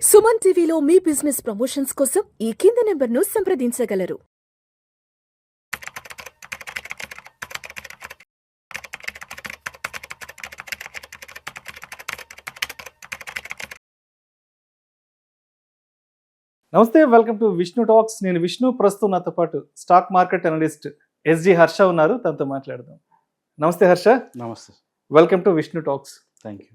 సుమన్ టీవీలో మీ business promotions కోసం ఈ కింది నెంబర్ను సంప్రదించగలరు. నమస్తే, వెల్కమ్ టు విష్ణు టాక్స్. నేను విష్ణు. ప్రస్తుతం నాతో పాటు stock market analyst SG Harsha ఉన్నారు. తనతో మాట్లాడదాం. నమస్తే హర్ష. నమస్తే. Welcome to Vishnu talks. Thank you.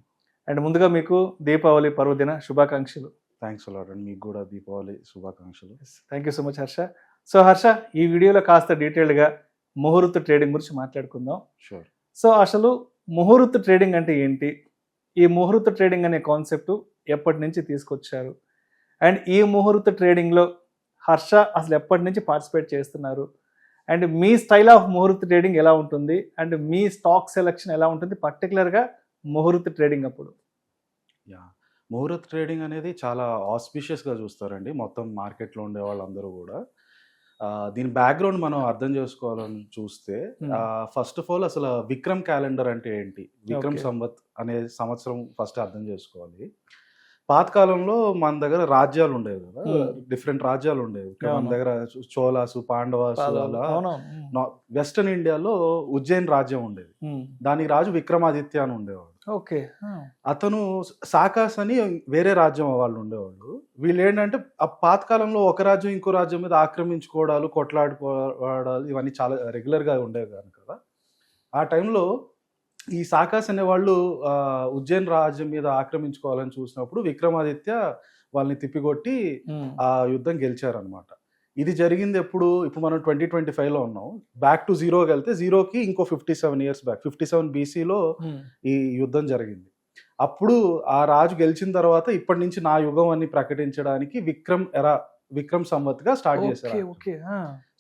And ముందుగా మీకు దీపావళి పర్వదిన శుభాకాంక్షలు. థ్యాంక్స్ అలాట్ అండ్ మీకు కూడా దీపావళి శుభాకాంక్షలు. Thank you so much Harsha. So Harsha, ఈ వీడియోలో కాస్త డీటెయిల్డ్గా ముహూర్త ట్రేడింగ్ గురించి మాట్లాడుకుందాం. షూర్. సో అసలు ముహూర్త ట్రేడింగ్ అంటే ఏంటి? ఈ ముహూర్త ట్రేడింగ్ అనే కాన్సెప్ట్ ఎప్పటి నుంచి తీసుకొచ్చారు? అండ్ ఈ ముహూర్త ట్రేడింగ్లో హర్ష అసలు ఎప్పటి నుంచి పార్టిసిపేట్ చేస్తున్నారు? అండ్ మీ స్టైల్ ఆఫ్ ముహూర్త ట్రేడింగ్ ఎలా ఉంటుంది? అండ్ మీ స్టాక్ సెలెక్షన్ ఎలా ఉంటుంది పర్టికులర్గా ముహూర్త ట్రేడింగ్ అప్పుడు? యా, ముహూర్త ట్రేడింగ్ అనేది చాలా ఆస్పిషియస్గా చూస్తారండి మొత్తం మార్కెట్లో ఉండే వాళ్ళందరూ కూడా. దీని బ్యాక్గ్రౌండ్ మనం అర్థం చేసుకోవాలని చూస్తే ఫస్ట్ ఆఫ్ ఆల్ అసలు విక్రమ్ క్యాలెండర్ అంటే ఏంటి, విక్రమ్ సంవత్ అనే సంవత్సరం ఫస్ట్ అర్థం చేసుకోవాలి. పాతకాలంలో మన దగ్గర రాజ్యాలు ఉండేవి కదా, డిఫరెంట్ రాజ్యాలు ఉండేవి. మన దగ్గర చోళాసు, పాండవాసు, అలా వెస్టర్న్ ఇండియాలో ఉజ్జయిన్ రాజ్యం ఉండేది. దానికి రాజు విక్రమాదిత్య అని ఉండేవాడు. ఓకే. అతను సాకాస్ అని వేరే రాజ్యం వాళ్ళు ఉండేవాళ్ళు. వీళ్ళు ఏంటంటే ఆ పాతకాలంలో ఒక రాజ్యం ఇంకో రాజ్యం మీద ఆక్రమించుకోవడాలు, కొట్లాడుకోవడాలు ఇవన్నీ చాలా రెగ్యులర్గా ఉండేవి కాదు కదా. ఆ టైంలో ఈ సాకాస్ అనే వాళ్ళు ఉజ్జయిన్ రాజ్యం మీద ఆక్రమించుకోవాలని చూసినప్పుడు విక్రమాదిత్య వాళ్ళని తిప్పికొట్టి ఆ యుద్ధం గెలిచారనమాట. ఇది జరిగింది ఇప్పుడు మనం 2025లో ఉన్నాం. బ్యాక్ టు జీరోకి వెళ్తే జీరోకి ఇంకో 57 ఇయర్స్ బ్యాక్ 57 BCలో ఈ యుద్ధం జరిగింది. అప్పుడు ఆ రాజు గెలిచిన తర్వాత ఇప్పటి నుంచి నా యుగం అని ప్రకటించడానికి విక్రమ్ సంవత్గా స్టార్ట్ చేశారు.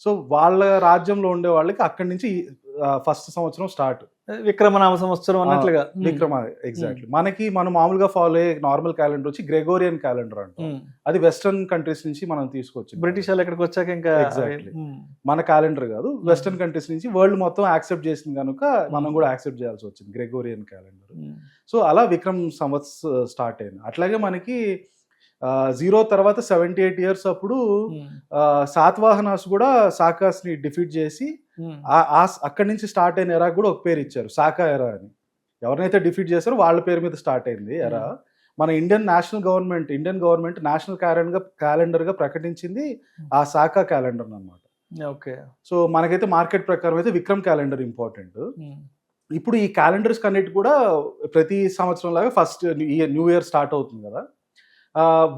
సో వాళ్ళ రాజ్యంలో ఉండే వాళ్ళకి అక్కడి నుంచి ఫస్ట్ సంవత్సరం స్టార్ట్, విక్రమనామ సంవత్సరం అన్నట్లుగా. ఎగ్జాక్ట్లీ. మనం మామూలుగా ఫాలో అయ్యే నార్మల్ క్యాలెండర్ వచ్చి గ్రెగోరియన్ క్యాలెండర్ అంటాం. అది వెస్టర్న్ కంట్రీస్ నుంచి మనం తీసుకొచ్చి, బ్రిటిష్ వాళ్ళు ఇక్కడికి వచ్చాక ఇంకా ఎగ్జాక్ట్లీ మన క్యాలెండర్ కాదు, వెస్టర్న్ కంట్రీస్ నుంచి వరల్డ్ మొత్తం యాక్సెప్ట్ చేసింది కనుక మనం కూడా యాక్సెప్ట్ చేయాల్సి వచ్చింది గ్రెగోరియన్ క్యాలెండర్. సో అలా విక్రమ్ సంవత్స్ స్టార్ట్ అయింది. అట్లాగే మనకి జీరో తర్వాత 78 ఇయర్స్ అప్పుడు సాతవాహనాస్ కూడా సాకాస్ ని డిఫీట్ చేసి అక్కడి నుంచి స్టార్ట్ అయిన ఎరా కూడా ఒక పేరు ఇచ్చారు, సాకా ఎరా అని. ఎవరినైతే డిఫీట్ చేశారో వాళ్ళ పేరు మీద స్టార్ట్ అయింది ఎరా. మన ఇండియన్ గవర్నమెంట్ నేషనల్ క్యాలెండర్ గా ప్రకటించింది ఆ సాకా క్యాలెండర్ అన్నమాట. ఓకే. సో మనకైతే మార్కెట్ ప్రకారం అయితే విక్రమ్ క్యాలెండర్ ఇంపార్టెంట్. ఇప్పుడు ఈ క్యాలెండర్స్ కన్నిటి కూడా ప్రతి సంవత్సరం లాగా ఫస్ట్ న్యూ ఇయర్ స్టార్ట్ అవుతుంది కదా,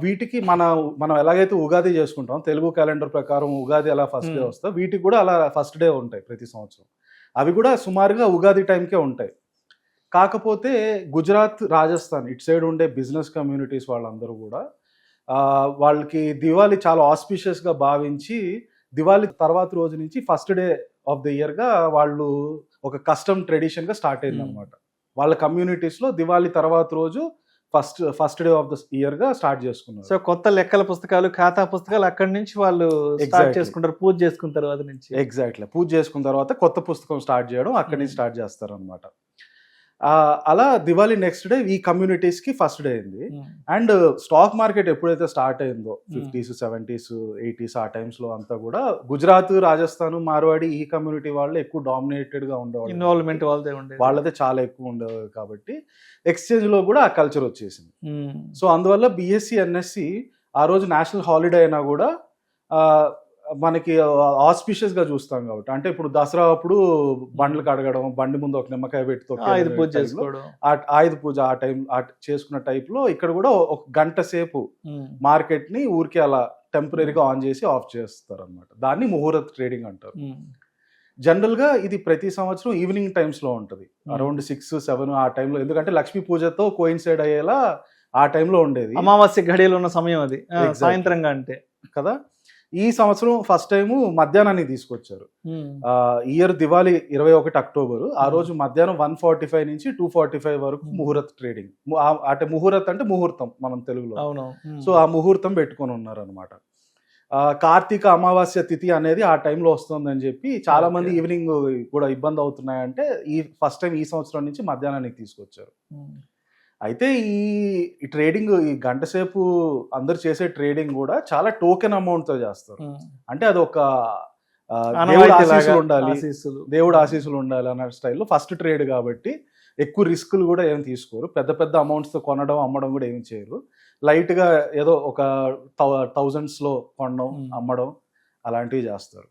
వీటికి మనం ఎలాగైతే ఉగాది చేసుకుంటాం తెలుగు క్యాలెండర్ ప్రకారం ఉగాది అలా ఫస్ట్ డే వస్తాయి, వీటికి కూడా అలా ఫస్ట్ డే ఉంటాయి ప్రతి సంవత్సరం. అవి కూడా సుమారుగా ఉగాది టైంకే ఉంటాయి. కాకపోతే గుజరాత్, రాజస్థాన్ ఇటు సైడ్ ఉండే బిజినెస్ కమ్యూనిటీస్ వాళ్ళందరూ కూడా వాళ్ళకి దివాళీ చాలా ఆస్పిషియస్గా భావించి దివాళీ తర్వాత రోజు నుంచి ఫస్ట్ డే ఆఫ్ ద ఇయర్గా వాళ్ళు ఒక కస్టమ్ ట్రెడిషన్గా స్టార్ట్ అయింది అనమాట. వాళ్ళ కమ్యూనిటీస్లో దివాళీ తర్వాత రోజు first day of the year గా స్టార్ట్ చేసుకున్నారు. సో కొత్త లెక్కల పుస్తకాలు, ఖాతా పుస్తకాలు అక్కడి నుంచి వాళ్ళు స్టార్ట్ చేసుకుంటారు. పూజ చేసుకున్న తర్వాత నుంచి ఎగ్జాక్ట్లీ పూజ చేసుకున్న తర్వాత కొత్త పుస్తకం స్టార్ట్ చేయడం అక్కడి నుంచి స్టార్ట్ చేస్తారు అనమాట. అలా దివాళీ నెక్స్ట్ డే ఈ కమ్యూనిటీస్ కి ఫస్ట్ డే అయింది. అండ్ స్టాక్ మార్కెట్ ఎప్పుడైతే స్టార్ట్ అయిందో 50s, 70s, 80s ఆ టైమ్స్ లో అంతా కూడా గుజరాత్, రాజస్థాన్, మార్వాడి ఈ కమ్యూనిటీ వాళ్ళు ఎక్కువ డామినేటెడ్ గా ఉండేవాళ్ళు. ఇన్వాల్వ్మెంట్ వాళ్ళదే చాలా ఎక్కువ ఉండేవారు కాబట్టి ఎక్స్చేంజ్ లో కూడా ఆ కల్చర్ వచ్చేసింది. సో అందువల్ల BSE, NSE ఆ రోజు నేషనల్ హాలిడే అయినా కూడా మనకి ఆస్పిషియస్ గా చూస్తాం కాబట్టి, అంటే ఇప్పుడు దసరా అప్పుడు బండ్లు కడగడం, బండి ముందు ఒక నిమ్మకాయ పెట్టి ఆయుధ పూజ చేసుకోవడం, ఆయుధ పూజ ఆ టైం చేసుకున్న టైప్ లో ఇక్కడ కూడా ఒక గంట సేపు మార్కెట్ ని ఊరికి అలా టెంపరీగా ఆన్ చేసి ఆఫ్ చేస్తారు అనమాట. దాన్ని ముహూర్త ట్రేడింగ్ అంటారు. జనరల్ గా ఇది ప్రతి సంవత్సరం ఈవినింగ్ టైమ్స్ లో ఉంటది, అరౌండ్ 6, 7 ఆ టైంలో. ఎందుకంటే లక్ష్మీ పూజతో కోయిన్సైడ్ అయ్యేలా ఆ టైంలో ఉండేది. అమావాస్య ఘడియలు ఉన్న సమయం అది, సాయంత్రంగా అంటే కదా. ఈ సంవత్సరం ఫస్ట్ టైము మధ్యాహ్నాన్ని తీసుకొచ్చారు. ఇయర్ దివాళీ 21 అక్టోబర్ ఆ రోజు మధ్యాహ్నం 1:45 నుంచి 2:45 వరకు ముహూర్త ట్రేడింగ్. అంటే ముహూర్త అంటే ముహూర్తం మనం తెలుగులో. సో ఆ ముహూర్తం పెట్టుకొని ఉన్నారు అనమాట. కార్తీక అమావాస్య తిథి అనేది ఆ టైంలో వస్తుందని చెప్పి చాలా మంది ఈవినింగ్ కూడా ఇబ్బంది అవుతున్నాయంటే ఫస్ట్ టైం ఈ సంవత్సరం నుంచి మధ్యాహ్నానికి తీసుకొచ్చారు. అయితే ఈ ట్రేడింగ్ ఈ గంట సేపు అందరు చేసే ట్రేడింగ్ కూడా చాలా టోకెన్ అమౌంట్తో చేస్తారు. అంటే అది ఒక దేవుడు ఆశీస్సులు ఉండాలి, దేవుడు ఆశీస్సులు ఉండాలి అన్న స్టైల్లో ఫస్ట్ ట్రేడ్ కాబట్టి ఎక్కువ రిస్కులు కూడా ఏమి తీసుకోరు. పెద్ద పెద్ద అమౌంట్స్తో కొనడం అమ్మడం కూడా ఏమి చేయరు. లైట్గా ఏదో ఒక థౌజండ్స్లో కొనడం అమ్మడం అలాంటివి చేస్తారు.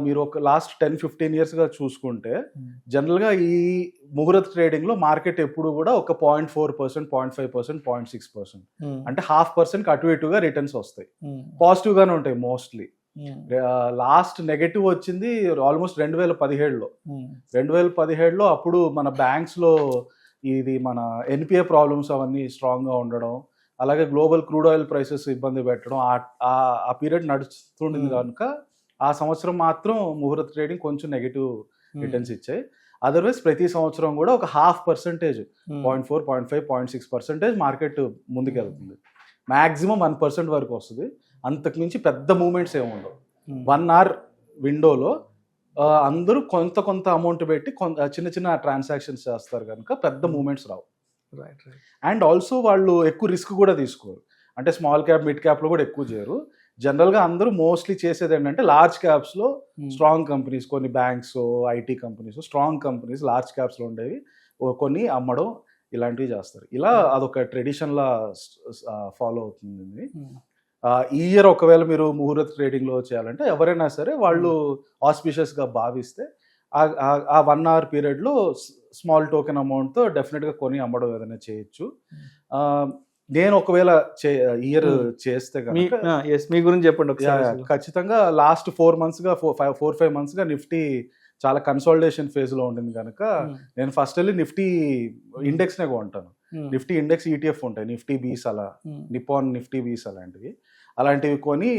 మీరు ఒక లాస్ట్ 10-15 ఇయర్స్గా చూసుకుంటే జనరల్గా ఈ ముహూర్త ట్రేడింగ్లో మార్కెట్ ఎప్పుడు కూడా ఒక 0.4%, 0.5%, 0.6% అంటే 0.5% అటు ఇటుగా రిటర్న్స్ వస్తాయి. పాజిటివ్గానే ఉంటాయి మోస్ట్లీ. లాస్ట్ నెగటివ్ వచ్చింది ఆల్మోస్ట్ 2017లో. 2017లో అప్పుడు మన బ్యాంక్స్లో ఇది మన ఎన్పిఏ ప్రాబ్లమ్స్ అవన్నీ స్ట్రాంగ్గా ఉండడం, అలాగే గ్లోబల్ క్రూడ్ ఆయిల్ ప్రైసెస్ ఇబ్బంది పెట్టడం, ఆ పీరియడ్ నడుస్తుండింది కనుక ఆ సంవత్సరం మాత్రం ముహూర్త ట్రేడింగ్ కొంచెం నెగిటివ్ రిటర్న్స్ ఇచ్చాయి. అదర్వైజ్ ప్రతి సంవత్సరం కూడా ఒక 0.5%, 0.4, 0.5, 0.6% మార్కెట్ ముందుకెళ్తుంది. మ్యాక్సిమం 1% వరకు వస్తుంది. అంతకుమించి పెద్ద మూమెంట్స్ ఏమి ఉండవు. 1 hour విండోలో అందరూ కొంత అమౌంట్ పెట్టి చిన్న చిన్న ట్రాన్సాక్షన్స్ చేస్తారు కనుక పెద్ద మూమెంట్స్ రావు. అండ్ ఆల్సో వాళ్ళు ఎక్కువ రిస్క్ కూడా తీసుకోరు. అంటే స్మాల్ క్యాప్ మిడ్ క్యాప్లో కూడా ఎక్కువ చేయరు. జనరల్గా అందరూ మోస్ట్లీ చేసేది ఏంటంటే లార్జ్ క్యాప్స్లో స్ట్రాంగ్ కంపెనీస్, కొన్ని banks, IT companies, strong companies large క్యాప్స్లో ఉండేవి కొన్ని అమ్మడం ఇలాంటివి చేస్తారు. ఇలా అదొక ట్రెడిషన్లా ఫాలో అవుతుంది. ఈ ఇయర్ ఒకవేళ మీరు ముహూర్త ట్రేడింగ్లో చేయాలంటే ఎవరైనా సరే వాళ్ళు ఆస్పిషియస్గా భావిస్తే ఆ 1 hour పీరియడ్లో స్మాల్ టోకెన్ అమౌంట్తో డెఫినెట్గా కొని అమ్మడం ఏదైనా చేయొచ్చు. నేను ఒకవేళ ఇయర్ చేస్తే మీ గురించి చెప్పండి. ఖచ్చితంగా లాస్ట్ 4-5 monthsగా నిఫ్టీ చాలా కన్సాలిడేషన్ ఫేజ్లో ఉండింది కనుక నేను ఫస్ట్ వెళ్ళి నిఫ్టీ ఇండెక్స్నే కొంటాను. నిఫ్టీ ఇండెక్స్ ETF ఉంటాయి, నిఫ్టీ బీస్ అలా, నిపాన్ నిఫ్టీ బీస్ అలాంటివి కొని,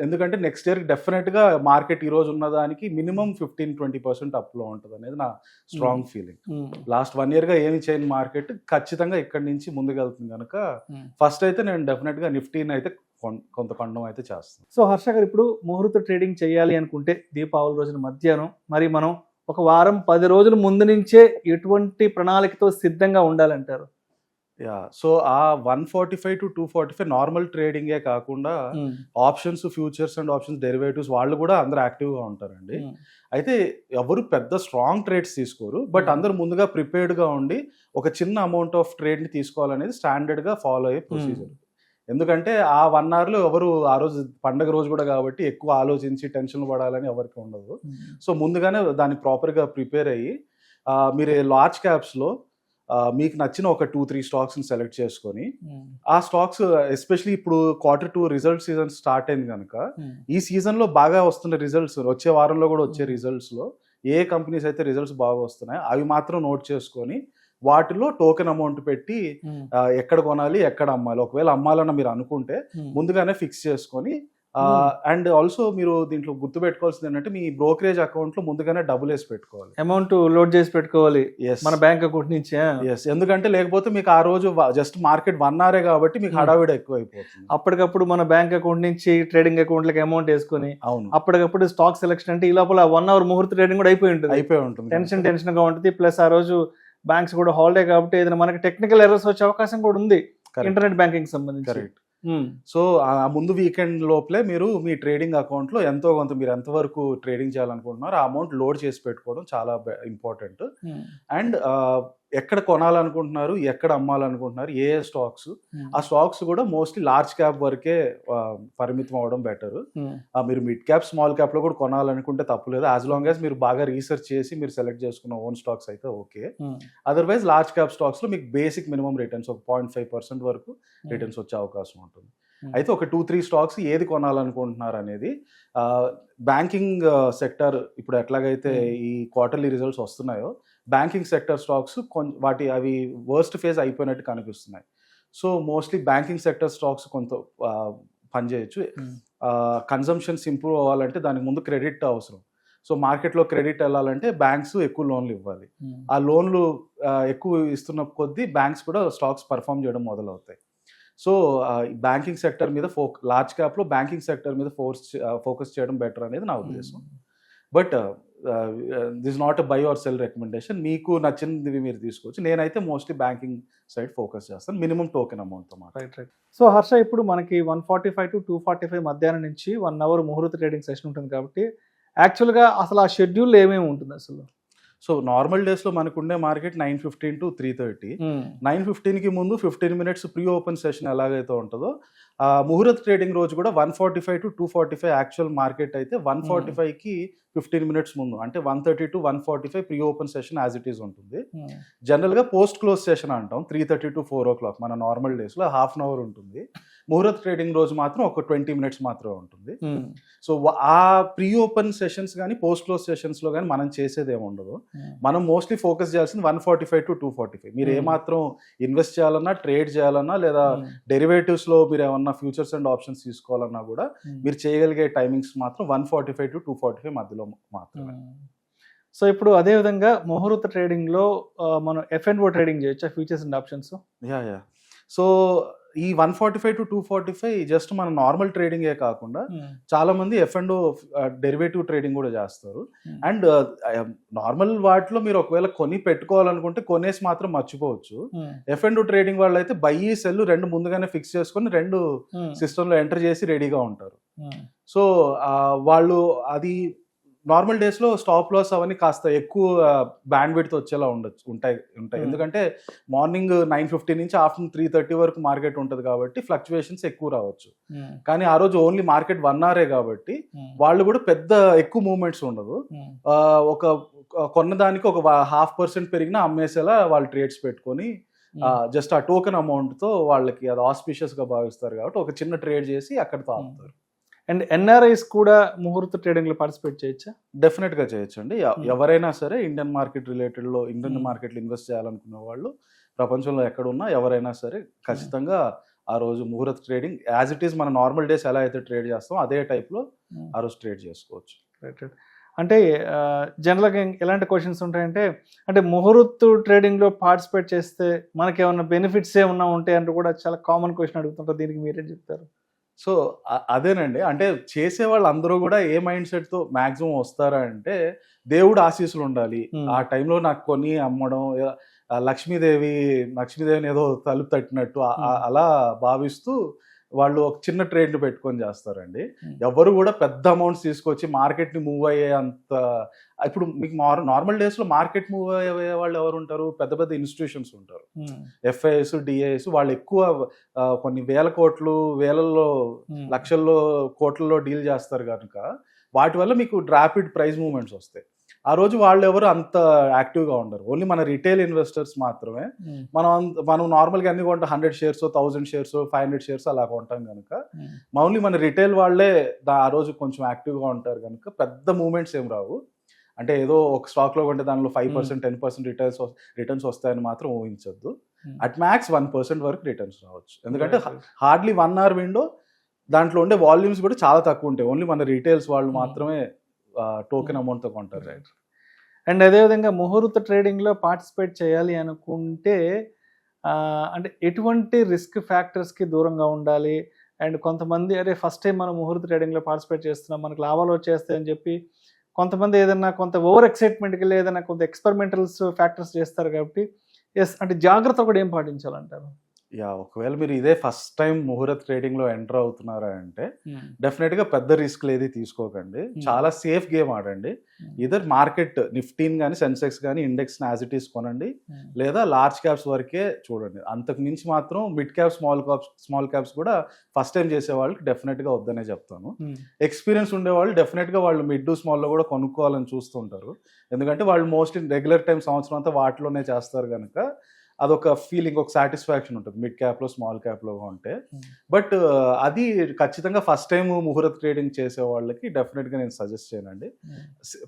ఎందుకంటే నెక్స్ట్ ఇయర్ డెఫినెట్గా మార్కెట్ ఈరోజు ఉన్నదానికి మినిమం 15-20% అప్లో ఉంటుంది అనేది నా స్ట్రాంగ్ ఫీలింగ్. లాస్ట్ 1 yearగా ఏమి చేయని మార్కెట్ ఖచ్చితంగా ఇక్కడి నుంచి ముందుకెళ్తుంది కనుక ఫస్ట్ అయితే నేను డెఫినెట్గా నిఫ్టీని అయితే కొంత కొండం అయితే చేస్తాను. సో హర్ష గారు, ఇప్పుడు ముహూర్త ట్రేడింగ్ చేయాలి అనుకుంటే దీపావళి రోజున మధ్యాహ్నం మరి మనం ఒక వారం 10 రోజుల ముందు నుంచే ఎటువంటి ప్రణాళికతో సిద్ధంగా ఉండాలంటారు? సో ఆ 145 to 245 నార్మల్ ట్రేడింగే కాకుండా options, futures and options, derivatives వాళ్ళు కూడా అందరూ యాక్టివ్గా ఉంటారండి. అయితే ఎవరు పెద్ద స్ట్రాంగ్ ట్రేడ్స్ తీసుకోరు, బట్ అందరూ ముందుగా ప్రిపేర్డ్గా ఉండి ఒక చిన్న అమౌంట్ ఆఫ్ ట్రేడ్ని తీసుకోవాలనేది స్టాండర్డ్గా ఫాలో అయ్యే ప్రొసీజర్. ఎందుకంటే ఆ 1 hourలో ఎవరు ఆ రోజు పండగ రోజు కూడా కాబట్టి ఎక్కువ ఆలోచించి టెన్షన్ పడాలని ఎవరికి ఉండదు. సో ముందుగానే దాన్ని ప్రాపర్గా ప్రిపేర్ అయ్యి మీరు లార్జ్ క్యాప్స్లో మీకు నచ్చిన ఒక 2-3 స్టాక్స్ని సెలెక్ట్ చేసుకొని ఆ స్టాక్స్ ఎస్పెషలీ ఇప్పుడు Q2 రిజల్ట్ సీజన్ స్టార్ట్ అయింది కనుక ఈ సీజన్లో బాగా వస్తున్న రిజల్ట్స్, వచ్చే వారంలో కూడా వచ్చే రిజల్ట్స్లో ఏ కంపెనీస్ అయితే రిజల్ట్స్ బాగా వస్తున్నాయో అవి మాత్రం నోట్ చేసుకొని వాటిలో టోకెన్ అమౌంట్ పెట్టి ఎక్కడ కొనాలి, ఎక్కడ అమ్మాలి, ఒకవేళ అమ్మాలన్న మీరు అనుకుంటే ముందుగానే ఫిక్స్ చేసుకొని, అండ్ ఆల్సో మీరు దీంట్లో గుర్తుపెట్టుకోవాల్సింది ఏంటంటే మీ బ్రోకరేజ్ అకౌంట్లో ముందుగానే డబ్బులు వేసి పెట్టుకోవాలి, అమౌంట్ లోడ్ చేసి పెట్టుకోవాలి మన బ్యాంక్ అకౌంట్ నుంచి. ఎందుకంటే లేకపోతే మీకు ఆ రోజు జస్ట్ మార్కెట్ 1 hour కాబట్టి మీకు హడావిడ ఎక్కువ అయిపోతుంది. అప్పటికప్పుడు మన బ్యాంక్ అకౌంట్ నుంచి ట్రేడింగ్ అకౌంట్లకి అమౌంట్ వేసుకొని అప్పటికప్పుడు స్టాక్ సెలెక్షన్ అంటే ఈ లోపల 1 hour ముహూర్త ట్రేడింగ్ కూడా అయిపోయి ఉంటుంది. టెన్షన్ గా ఉంటుంది. ప్లస్ ఆ రోజు బ్యాంక్స్ కూడా హాలిడే కాబట్టి ఏదైనా మనకి టెక్నికల్ ఎర్రర్స్ వచ్చే అవకాశం కూడా ఉంది ఇంటర్నెట్ బ్యాంకింగ్ సంబంధించి. కరెక్ట్. సో ఆ ముందు వీకెండ్ లోపలే మీరు మీ ట్రేడింగ్ అకౌంట్లో ఎంతో కొంత మీరు ఎంతవరకు ట్రేడింగ్ చేయాలనుకుంటున్నారో ఆ అమౌంట్ లోడ్ చేసి పెట్టుకోవడం చాలా ఇంపార్టెంట్. అండ్ ఎక్కడ కొనాలనుకుంటున్నారు, ఎక్కడ అమ్మాలనుకుంటున్నారు, ఏ స్టాక్స్, ఆ స్టాక్స్ కూడా మోస్ట్లీ లార్జ్ క్యాప్ వరకే పరిమితం అవ్వడం బెటర్. మీరు మిడ్ క్యాప్, స్మాల్ క్యాప్లో కూడా కొనాలనుకుంటే తప్పులేదు, యాజ్ లాంగ్ యాజ్ మీరు బాగా రీసెర్చ్ చేసి మీరు సెలెక్ట్ చేసుకున్న ఓన్ స్టాక్స్ అయితే ఓకే. అదర్వైజ్ లార్జ్ క్యాప్ స్టాక్స్లో మీకు బేసిక్ మినిమం రిటర్న్స్ ఒక 0.5% వరకు రిటర్న్స్ వచ్చే అవకాశం ఉంటుంది. అయితే ఒక 2-3 స్టాక్స్ ఏది కొనాలనుకుంటున్నారు అనేది, బ్యాంకింగ్ సెక్టర్ ఇప్పుడు ఎట్లాగైతే ఈ క్వార్టర్లీ రిజల్ట్స్ వస్తున్నాయో బ్యాంకింగ్ సెక్టర్ స్టాక్స్ అవి వర్స్ట్ ఫేజ్ అయిపోయినట్టు కనిపిస్తున్నాయి. So mostly banking sector stocks కొంత పనిచేయచ్చు. కన్జంప్షన్స్ ఇంప్రూవ్ అవ్వాలంటే దానికి ముందు క్రెడిట్ అవసరం. సో మార్కెట్లో క్రెడిట్ వెళ్ళాలంటే బ్యాంక్స్ ఎక్కువ లోన్లు ఇవ్వాలి. ఆ లోన్లు ఎక్కువ ఇస్తున్న కొద్దీ బ్యాంక్స్ కూడా స్టాక్స్ పర్ఫామ్ చేయడం మొదలవుతాయి. సో బ్యాంకింగ్ సెక్టర్ మీద లార్జ్ క్యాప్లో బ్యాంకింగ్ సెక్టర్ మీద ఫోకస్ చేయడం బెటర్ అనేది నా ఉద్దేశం. But this not a buy or sell recommendation. మీకు నచ్చినవి మీరు తీసుకోవచ్చు. నేనైతే మోస్ట్లీ బ్యాంకింగ్ సైడ్ ఫోకస్ చేస్తాను, మినిమం టోకెన్ అమౌంట్తో మాత్రం. రైట్. సో హర్ష, ఇప్పుడు మనకి 1:45 to 2:45 మధ్యాహ్నం నుంచి 1 hour ముహూర్త ట్రేడింగ్ సెషన్ ఉంటుంది కాబట్టి యాక్చువల్గా అసలు ఆ షెడ్యూల్ ఏమేమి ఉంటుంది అసలు? సో నార్మల్ డేస్లో మనకు ఉండే మార్కెట్ 9:15 to 3:30. 9:15కి ముందు 15 minutes ప్రీ ఓపెన్ సెషన్ ఎలాగైతే ఉంటుందో, ముహూర్త ట్రేడింగ్ రోజు కూడా 1:45 to 2:45 యాక్చువల్ మార్కెట్ అయితే 1:45కి 15 minutes ముందు, అంటే 1:30 to 1:45 pre open session as it is ఉంటుంది. జనరల్గా పోస్ట్ క్లోజ్ సెషన్ అంటాం 3:30 to 4 o'clock మన నార్మల్ డేస్లో హాఫ్ అన్ అవర్ ఉంటుంది. ముహూర్త ట్రేడింగ్ రోజు మాత్రం ఒక 20 minutes మాత్రమే ఉంటుంది. సో ఆ ప్రీ ఓపెన్ సెషన్స్ కానీ పోస్ట్ క్లోజ్ సెషన్స్లో కానీ మనం చేసేది ఏమి ఉండదు. మనం మోస్ట్లీ ఫోకస్ చేయాల్సింది 1:45 to 2:45. మీరు ఏమాత్రం ఇన్వెస్ట్ చేయాలన్నా, ట్రేడ్ చేయాలన్నా, లేదా డెరివేటివ్స్లో మీరు ఏమన్నా ఫ్యూచర్స్ అండ్ ఆప్షన్స్ తీసుకోవాలన్నా కూడా మీరు చేయగలిగే టైమింగ్స్ మాత్రం 1:45 to 2:45 మధ్యలో మాత్రమే. సో ఇప్పుడు అదే విధంగా ముహూర్త ట్రేడింగ్లో మనం F&O ట్రేడింగ్ చేయొచ్చా, futures and options? Yeah. So ఈ 1:45 to 2:45 జస్ట్ మన నార్మల్ ట్రేడింగే కాకుండా చాలా మంది F&O డెరివేటివ్ ట్రేడింగ్ కూడా చేస్తారు. అండ్ నార్మల్ వాటిలో మీరు ఒకవేళ కొని పెట్టుకోవాలనుకుంటే కొనేసి మాత్రం మర్చిపోవచ్చు. F&O ట్రేడింగ్ వాళ్ళు అయితే బై సెల్ రెండు ముందుగానే ఫిక్స్ చేసుకొని రెండు సిస్టంలో ఎంటర్ చేసి రెడీగా ఉంటారు. సో వాళ్ళు అది నార్మల్ డేస్లో స్టాప్ లాస్ అవన్నీ కాస్త ఎక్కువ బ్యాండ్ విడ్త్ వచ్చేలా ఉంటాయి. ఎందుకంటే మార్నింగ్ 9:15 నుంచి ఆఫ్టర్నూన్ 3:30 వరకు మార్కెట్ ఉంటుంది కాబట్టి ఫ్లక్చువేషన్స్ ఎక్కువ రావచ్చు. కానీ ఆ రోజు ఓన్లీ మార్కెట్ 1 hour కాబట్టి వాళ్ళు కూడా పెద్ద ఎక్కువ మూవ్మెంట్స్ ఉండదు. ఒక కొన్నదానికి ఒక 0.5% పెరిగినా అమ్మేసేలా వాళ్ళు ట్రేడ్స్ పెట్టుకొని జస్ట్ ఆ టోకెన్ అమౌంట్తో వాళ్ళకి అది ఆస్పిషియస్గా భావిస్తారు కాబట్టి ఒక చిన్న ట్రేడ్ చేసి అక్కడితో ఆపుతారు. అండ్ NRIs కూడా ముహూర్త ట్రేడింగ్లో పార్టిసిపేట్ చేయొచ్చా? డెఫినెట్గా చేయొచ్చు అండి. ఎవరైనా సరే ఇండియన్ మార్కెట్ రిలేటెడ్లో ఇండియన్ మార్కెట్లో ఇన్వెస్ట్ చేయాలనుకునే వాళ్ళు ప్రపంచంలో ఎక్కడున్నా ఎవరైనా సరే ఖచ్చితంగా ఆ రోజు ముహూర్త ట్రేడింగ్ యాజ్ ఇట్ ఈస్ మన నార్మల్ డేస్ ఎలా అయితే ట్రేడ్ చేస్తామో అదే టైప్లో ఆ రోజు ట్రేడ్ చేసుకోవచ్చు. రైట్. అంటే జనరల్గా ఎలాంటి క్వశ్చన్స్ ఉంటాయంటే, అంటే ముహూర్త ట్రేడింగ్లో పార్టిసిపేట్ చేస్తే మనకి ఏమన్నా బెనిఫిట్స్ ఏమన్నా ఉంటాయి అంటూ కూడా చాలా కామన్ క్వశ్చన్ అడుగుతుంటారు. దీనికి మీరేం చెప్తారు? సో అదేనండి, అంటే చేసే వాళ్ళు అందరూ కూడా ఏ మైండ్ సెట్తో మ్యాక్సిమం వస్తారా అంటే, దేవుడు ఆశీస్సులు ఉండాలి ఆ టైంలో నాకు కొని అమ్మడం, లక్ష్మీదేవిని ఏదో తలుపు తట్టినట్టు అలా భావిస్తూ వాళ్ళు ఒక చిన్న ట్రేడ్ని పెట్టుకొని చేస్తారండి. ఎవరు కూడా పెద్ద అమౌంట్స్ తీసుకొచ్చి మార్కెట్ని మూవ్ అయ్యే అంత, ఇప్పుడు మీకు నార్మల్ డేస్లో మార్కెట్ మూవ్ అయ్యే వాళ్ళు ఎవరు ఉంటారు? పెద్ద పెద్ద ఇన్స్టిట్యూషన్స్ ఉంటారు, FIIs, DIIs. వాళ్ళు ఎక్కువ కొన్ని వేల కోట్లు, వేలల్లో లక్షల్లో కోట్లలో డీల్ చేస్తారు కనుక వాటి వల్ల మీకు ర్యాపిడ్ ప్రైస్ మూవ్మెంట్స్ వస్తాయి. ఆ రోజు వాళ్ళు ఎవరు అంత యాక్టివ్గా ఉండరు. ఓన్లీ మన రిటైల్ ఇన్వెస్టర్స్ మాత్రమే. మనం నార్మల్గా అన్ని కొంటాం, 100 shares, 1000 shares, 500 shares అలా కొంటాం కనుక ఓన్లీ మన రిటైల్ వాళ్ళే ఆ రోజు కొంచెం యాక్టివ్గా ఉంటారు కనుక పెద్ద మూవ్మెంట్స్ ఏం రావు. అంటే ఏదో ఒక స్టాక్లో కొంటే దానిలో 5%, 10% రిటర్న్స్ వస్తాయని మాత్రం ఊహించొద్దు. అట్ మ్యాక్స్ 1% వరకు రిటర్న్స్ రావచ్చు. ఎందుకంటే హార్డ్లీ 1 hour విండో, దాంట్లో ఉండే వాల్యూమ్స్ కూడా చాలా తక్కువ ఉంటాయి. ఓన్లీ మన రీటైల్స్ వాళ్ళు మాత్రమే టోకెన్ అమౌంట్తో కొంటారు. రైట్. అండ్ అదేవిధంగా ముహూర్త ట్రేడింగ్లో పార్టిసిపేట్ చేయాలి అనుకుంటే అంటే ఎటువంటి రిస్క్ ఫ్యాక్టర్స్కి దూరంగా ఉండాలి? అండ్ కొంతమంది అరే ఫస్ట్ టైం మనం ముహూర్త ట్రేడింగ్లో పార్టిసిపేట్ చేస్తున్నాం, మనకు లాభాలు వచ్చేస్తాయని చెప్పి కొంతమంది ఏదైనా కొంత ఓవర్ ఎక్సైట్మెంట్కి వెళ్ళి ఏదైనా కొంత ఎక్స్పెరిమెంటల్స్ ఫ్యాక్టర్స్ చేస్తారు కాబట్టి అంటే జాగ్రత్త కూడా ఏం పాటించాలంటారు? ఒకవేళ మీరు ఇదే ఫస్ట్ టైం ముహూర్త ట్రేడింగ్లో ఎంటర్ అవుతున్నారా అంటే డెఫినెట్గా పెద్ద రిస్క్లు ఏది తీసుకోకండి. చాలా సేఫ్ గేమ్ ఆడండి. ఇదర్ మార్కెట్ నిఫ్టీని కానీ సెన్సెక్స్ కానీ ఇండెక్స్ని యాజ్ ఇట్ ఈస్ కొనండి, లేదా లార్జ్ క్యాప్స్ వరకే చూడండి. అంతకు మించి మాత్రం మిడ్ క్యాప్, స్మాల్ క్యాప్స్ కూడా ఫస్ట్ టైం చేసే వాళ్ళకి డెఫినెట్గా వద్దనే చెప్తాను. ఎక్స్పీరియన్స్ ఉండేవాళ్ళు డెఫినెట్గా వాళ్ళు మిడ్ స్మాల్లో కూడా కొనుక్కోవాలని చూస్తుంటారు. ఎందుకంటే వాళ్ళు మోస్ట్లీ రెగ్యులర్ టైం సంవత్సరం అంతా వాటిలోనే చేస్తారు కనుక అదొక ఫీలింగ్, ఒక సాటిస్ఫాక్షన్ ఉంటుంది మిడ్ క్యాప్లో, స్మాల్ క్యాప్లో ఉంటే. బట్ అది ఖచ్చితంగా ఫస్ట్ టైం ముహూర్త ట్రేడింగ్ చేసే వాళ్ళకి డెఫినెట్గా నేను సజెస్ట్ చేయనండి.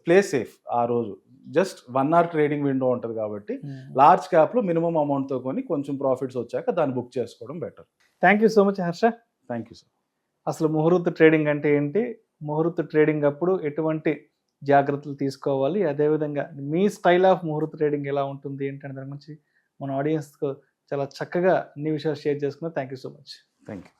Play safe. ఆ రోజు జస్ట్ 1 hour ట్రేడింగ్ విండో ఉంటుంది కాబట్టి లార్జ్ క్యాప్లో మినిమం అమౌంట్తో కొని కొంచెం ప్రాఫిట్స్ వచ్చాక దాన్ని బుక్ చేసుకోవడం better. Thank you so much Harsha. Thank you sir. అసలు ముహూర్త ట్రేడింగ్ అంటే ఏంటి, ముహూర్త ట్రేడింగ్ అప్పుడు ఎటువంటి జాగ్రత్తలు తీసుకోవాలి, అదేవిధంగా మీ స్టైల్ ఆఫ్ ముహూర్త ట్రేడింగ్ ఎలా ఉంటుంది ఏంటనే దాని గురించి మన ఆడియన్స్కు చాలా చక్కగా అన్ని విషయాలు షేర్ చేసుకున్నా. Thank you so much. Thank you.